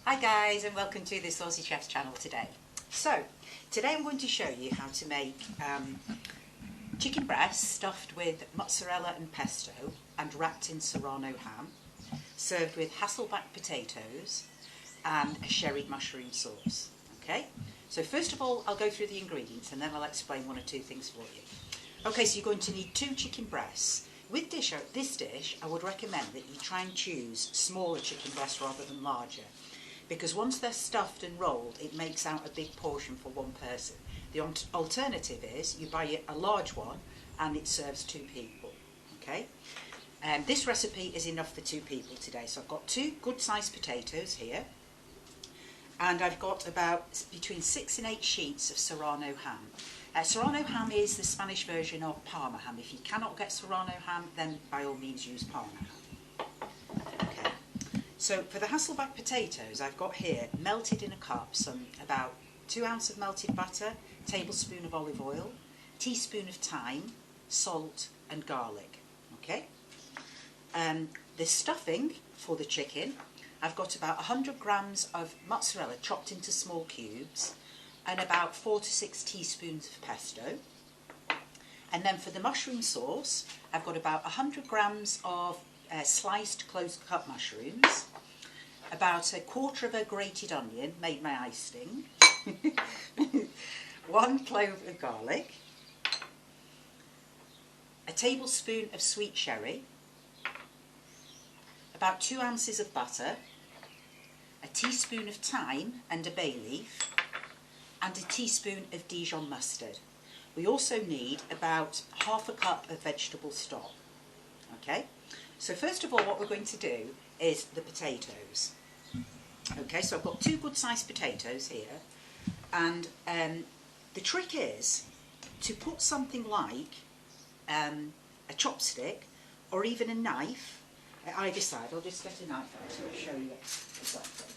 Hi guys, and welcome to the Saucy Chef's channel today. So, today I'm going to show you how to make chicken breast stuffed with mozzarella and pesto and wrapped in Serrano ham, served with Hasselback potatoes and a sherried mushroom sauce. Okay, so first of all I'll go through the ingredients and then I'll explain one or two things for you. Okay, so you're going to need 2 chicken breasts. With this dish, I would recommend that you try and choose smaller chicken breasts rather than larger, because once they're stuffed and rolled, it makes out a big portion for one person. The alternative is you buy a large one and it serves 2 people. Okay, and this recipe is enough for 2 people today. So I've got 2 good sized potatoes here, and I've got about between 6 and 8 sheets of Serrano ham. Serrano ham is the Spanish version of Parma ham. If you cannot get Serrano ham, then by all means use Parma ham. Okay. So for the Hasselback potatoes, I've got here melted in a cup about 2 ounces of melted butter, tablespoon of olive oil, teaspoon of thyme, salt and garlic. Okay. The stuffing for the chicken, I've got about 100 grams of mozzarella chopped into small cubes, and about 4 to 6 teaspoons of pesto. And then for the mushroom sauce, I've got about 100 grams of sliced close cut mushrooms, about 1/4 of a grated onion, made my eye sting, 1 clove of garlic, a tablespoon of sweet sherry, about 2 ounces of butter, a teaspoon of thyme and a bay leaf, and a teaspoon of Dijon mustard. We also need about 1/2 cup of vegetable stock. Okay, so first of all what we're going to do is the potatoes. Okay, so I've got 2 good sized potatoes here, and the trick is to put something like a chopstick or even a knife at either side. I'll just get a knife out to show you exactly.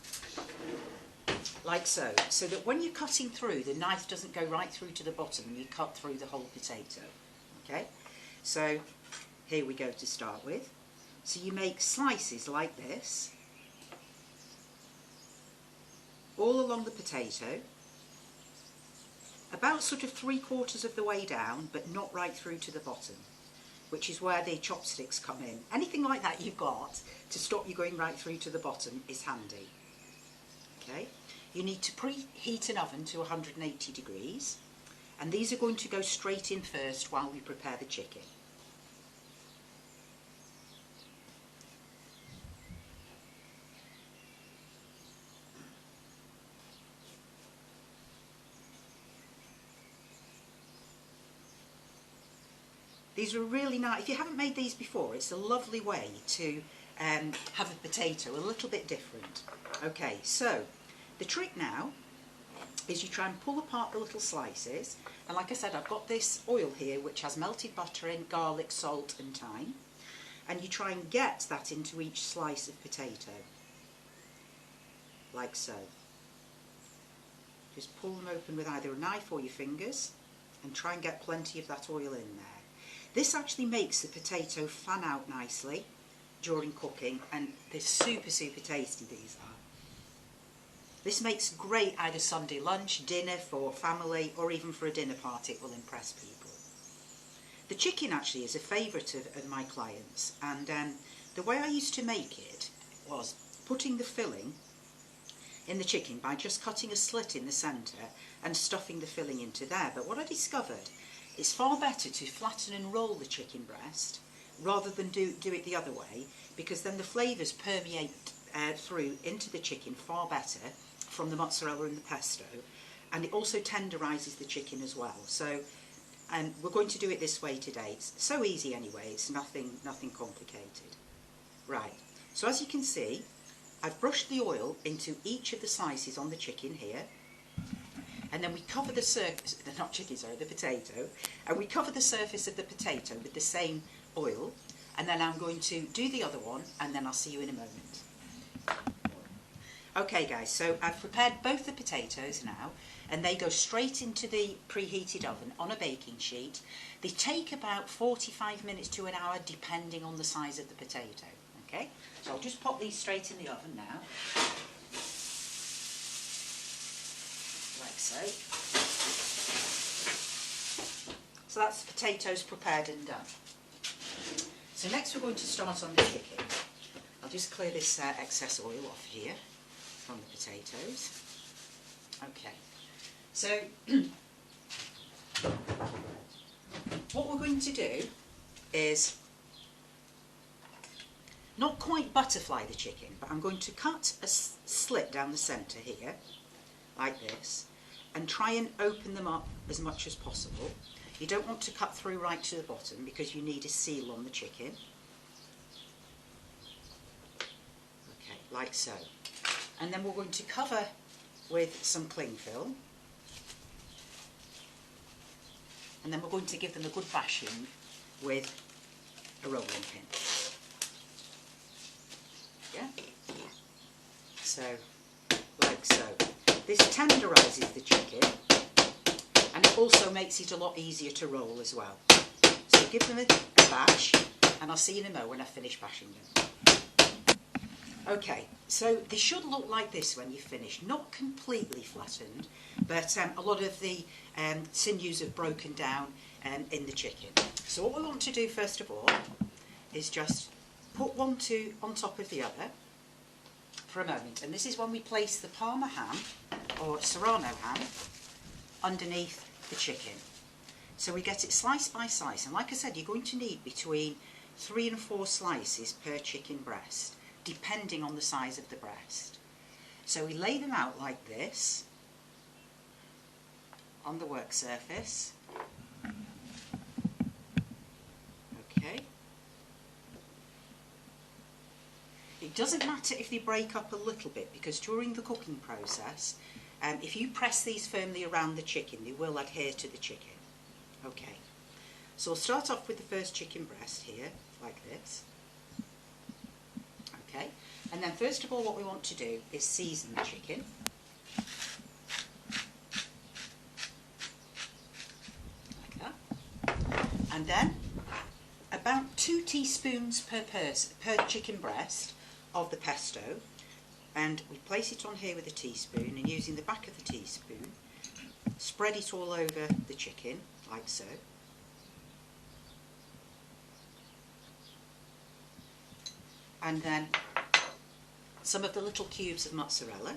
Like so, so that when you're cutting through, the knife doesn't go right through to the bottom and you cut through the whole potato. Okay, so here we go to start with. So you make slices like this, all along the potato, about sort of 3/4 of the way down, but not right through to the bottom, which is where the chopsticks come in. Anything like that you've got to stop you going right through to the bottom is handy. Okay. You need to preheat an oven to 180 degrees, and these are going to go straight in first while we prepare the chicken. These are really nice. If you haven't made these before, it's a lovely way to have a potato a little bit different. Okay, so the trick now is you try and pull apart the little slices, and like I said, I've got this oil here which has melted butter in, garlic, salt and thyme, and you try and get that into each slice of potato, like so. Just pull them open with either a knife or your fingers and try and get plenty of that oil in there. This actually makes the potato fan out nicely during cooking, and they're super tasty, these are. This makes great either Sunday lunch, dinner for family, or even for a dinner party. It will impress people. The chicken actually is a favourite of my clients, and the way I used to make it was putting the filling in the chicken by just cutting a slit in the centre and stuffing the filling into there. But what I discovered, it's far better to flatten and roll the chicken breast rather than do it the other way, because then the flavours permeate through into the chicken far better from the mozzarella and the pesto, and it also tenderises the chicken as well. So we're going to do it this way today. It's so easy anyway, it's nothing complicated. Right, so as you can see, I've brushed the oil into each of the slices on the chicken here, and then we cover the surface, the potato, and we cover the surface of the potato with the same oil, and then I'm going to do the other one, and then I'll see you in a moment. Okay guys, so I've prepared both the potatoes now, and they go straight into the preheated oven on a baking sheet. They take about 45 minutes to an hour depending on the size of the potato. Okay, so I'll just pop these straight in the oven now. so. So that's the potatoes prepared and done. So next we're going to start on the chicken. I'll just clear this excess oil off here from the potatoes. Okay, so what we're going to do is not quite butterfly the chicken, but I'm going to cut a slit down the centre here, like this, and try and open them up as much as possible. You don't want to cut through right to the bottom because you need a seal on the chicken. Okay, like so. And then we're going to cover with some cling film. And then we're going to give them a good bashing with a rolling pin. Yeah? So, like so. This tenderises the chicken, and it also makes it a lot easier to roll as well. So give them a bash, and I'll see you in a moment when I finish bashing them. Okay, so they should look like this when you're finished. Not completely flattened, but a lot of the sinews have broken down in the chicken. So what we want to do first of all is just put one on top of the other for a moment. And this is when we place the Parma ham, or Serrano ham, underneath the chicken. So we get it slice by slice. And like I said, you're going to need between 3 and 4 slices per chicken breast, depending on the size of the breast. So we lay them out like this on the work surface. Okay. It doesn't matter if they break up a little bit, because during the cooking process, if you press these firmly around the chicken, they will adhere to the chicken. Okay. So we'll start off with the first chicken breast here, like this. Okay, and then first of all what we want to do is season the chicken. Like that. And then about 2 teaspoons per chicken breast of the pesto, and we place it on here with a teaspoon, and using the back of the teaspoon spread it all over the chicken like so. And then some of the little cubes of mozzarella,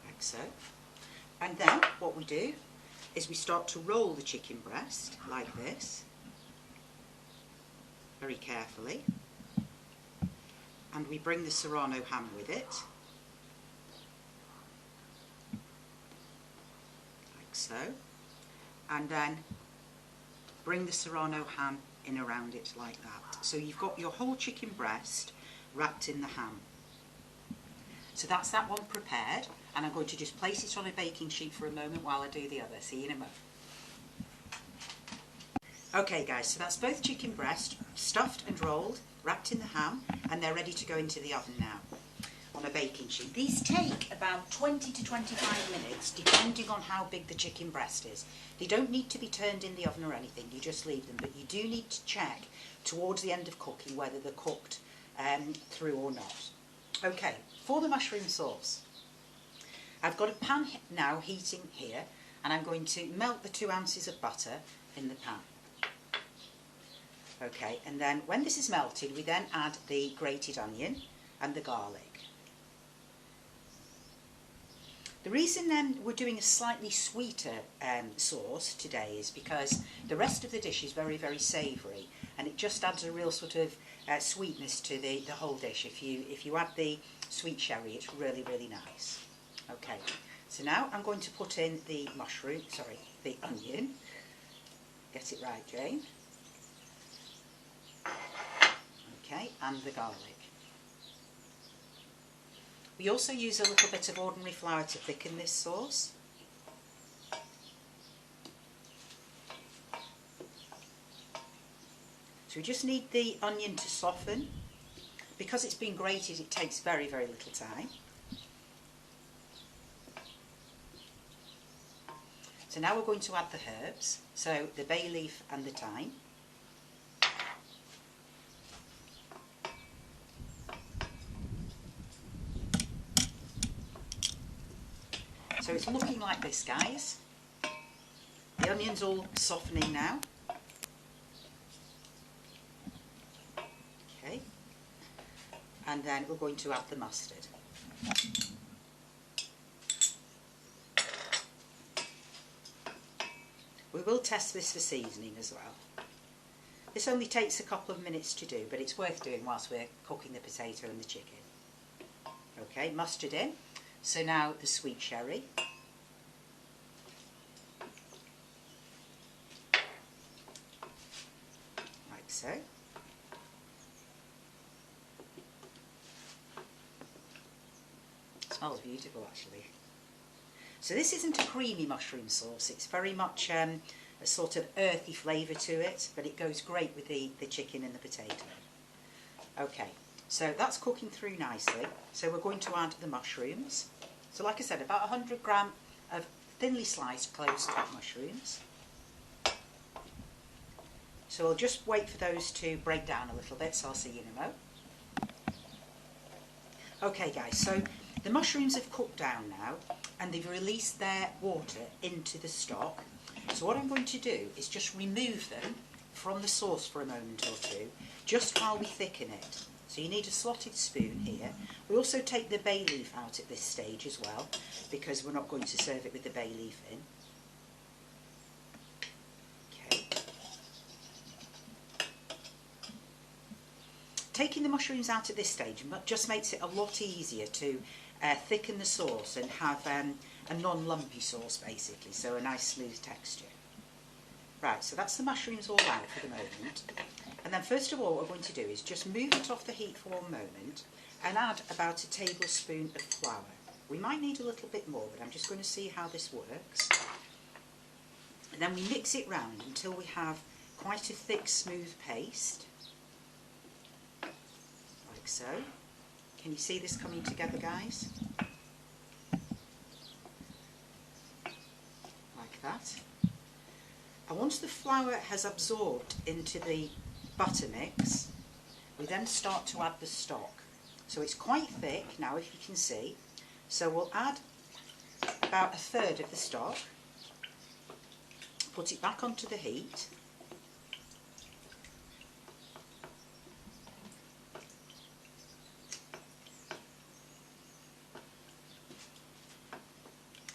like so. And then what we do is we start to roll the chicken breast like this, very carefully, and we bring the Serrano ham with it, like so, and then bring the Serrano ham in around it like that. So you've got your whole chicken breast wrapped in the ham. So that's that one prepared, and I'm going to just place it on a baking sheet for a moment while I do the other. See you in a moment. Okay guys, so that's both chicken breast, stuffed and rolled, wrapped in the ham, and they're ready to go into the oven now on a baking sheet. These take about 20 to 25 minutes depending on how big the chicken breast is. They don't need to be turned in the oven or anything, you just leave them, but you do need to check towards the end of cooking whether they're cooked through or not. Okay, for the mushroom sauce, I've got a pan now heating here, and I'm going to melt the 2 ounces of butter in the pan. Okay, and then when this is melted, we then add the grated onion and the garlic. The reason we're doing a slightly sweeter sauce today is because the rest of the dish is very, very savoury, and it just adds a real sort of sweetness to the whole dish. If you add the sweet sherry, it's really, really nice. Okay, so now I'm going to put in the the onion. Get it right, Jane. Okay, and the garlic. We also use a little bit of ordinary flour to thicken this sauce. So we just need the onion to soften. Because it's been grated, it takes very, very little time. So now we're going to add the herbs, so the bay leaf and the thyme. So it's looking like this, guys. The onion's all softening now. Okay. And then we're going to add the mustard. We will test this for seasoning as well. This only takes a couple of minutes to do, but it's worth doing whilst we're cooking the potato and the chicken. Okay, mustard in. So now the sweet cherry. Like so. Smells beautiful, actually. So this isn't a creamy mushroom sauce, it's very much a sort of earthy flavour to it, but it goes great with the chicken and the potato. Okay, so that's cooking through nicely. So we're going to add the mushrooms. So like I said, about 100 gram of thinly sliced close-top mushrooms. So I'll just wait for those to break down a little bit, so I'll see you in a mo. Okay guys, so the mushrooms have cooked down now, and they've released their water into the stock. So what I'm going to do is just remove them from the sauce for a moment or two, just while we thicken it. So you need a slotted spoon here. We also take the bay leaf out at this stage as well, because we're not going to serve it with the bay leaf in. Okay. Taking the mushrooms out at this stage just makes it a lot easier to thicken the sauce and have a non-lumpy sauce basically, so a nice smooth texture. Right, so that's the mushrooms all out for the moment. And then first of all what we're going to do is just move it off the heat for one moment and add about a tablespoon of flour. We might need a little bit more, but I'm just going to see how this works. And then we mix it round until we have quite a thick smooth paste. Like so. Can you see this coming together, guys? Like that. And once the flour has absorbed into the butter mix, we then start to add the stock. So it's quite thick now, if you can see. So we'll add about a third of the stock, put it back onto the heat.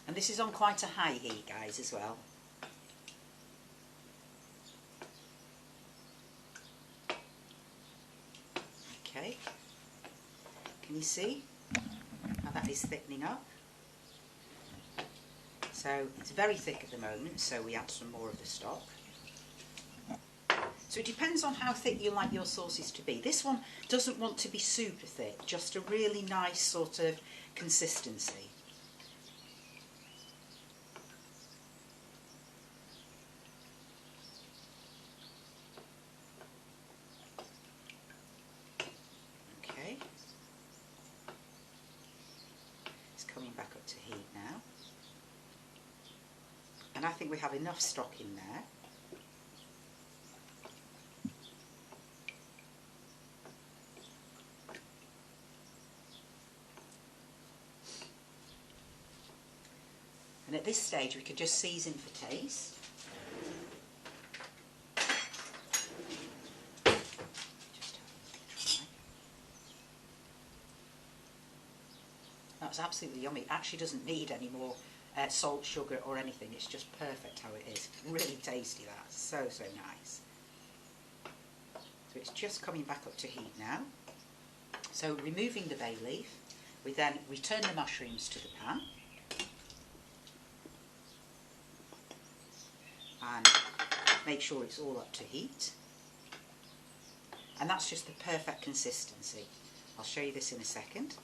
And this is on quite a high heat, guys, as well. Okay. Can you see how that is thickening up? So it's very thick at the moment, so we add some more of the stock. So it depends on how thick you like your sauces to be. This one doesn't want to be super thick, just a really nice sort of consistency. Coming back up to heat now, and I think we have enough stock in there. And at this stage we can just season for taste. That's absolutely yummy. It actually doesn't need any more salt, sugar or anything. It's just perfect how it is. Really tasty, that. So nice. So it's just coming back up to heat now. So removing the bay leaf, we then return the mushrooms to the pan. And make sure it's all up to heat. And that's just the perfect consistency. I'll show you this in a second.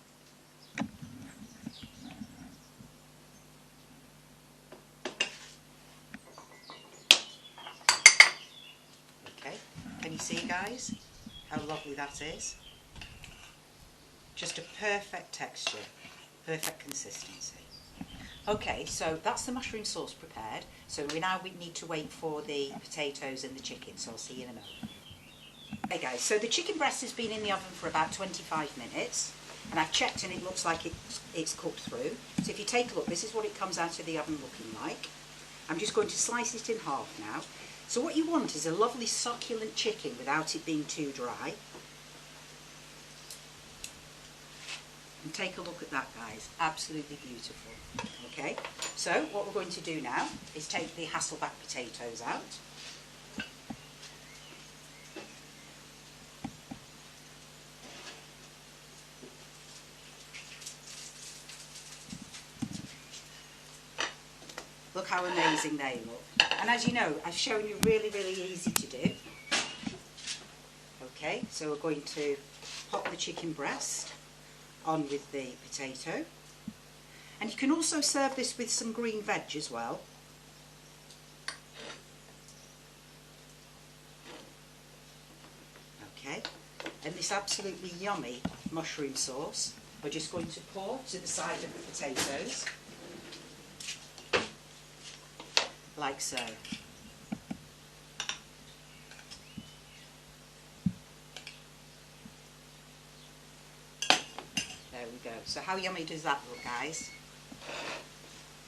Can you see, guys, how lovely that is? Just a perfect texture, perfect consistency. Okay, so that's the mushroom sauce prepared. So we need to wait for the potatoes and the chicken, so I'll see you in a moment. Okay guys, so the chicken breast has been in the oven for about 25 minutes. And I've checked and it looks like it's cooked through. So if you take a look, this is what it comes out of the oven looking like. I'm just going to slice it in half now. So what you want is a lovely succulent chicken without it being too dry. And take a look at that, guys. Absolutely beautiful. Okay, so what we're going to do now is take the Hasselback potatoes out. Look how amazing they look. And as you know, I've shown you really, really easy to do. Okay, so we're going to pop the chicken breast on with the potato. And you can also serve this with some green veg as well. Okay, and this absolutely yummy mushroom sauce we're just going to pour to the side of the potatoes. Like so. There we go. So how yummy does that look, guys?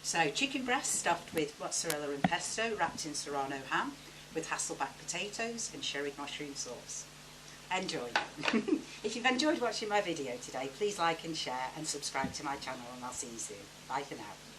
So chicken breast stuffed with mozzarella and pesto, wrapped in Serrano ham, with Hasselback potatoes and sherry mushroom sauce. Enjoy. If you've enjoyed watching my video today, please like and share and subscribe to my channel, and I'll see you soon. Bye for now.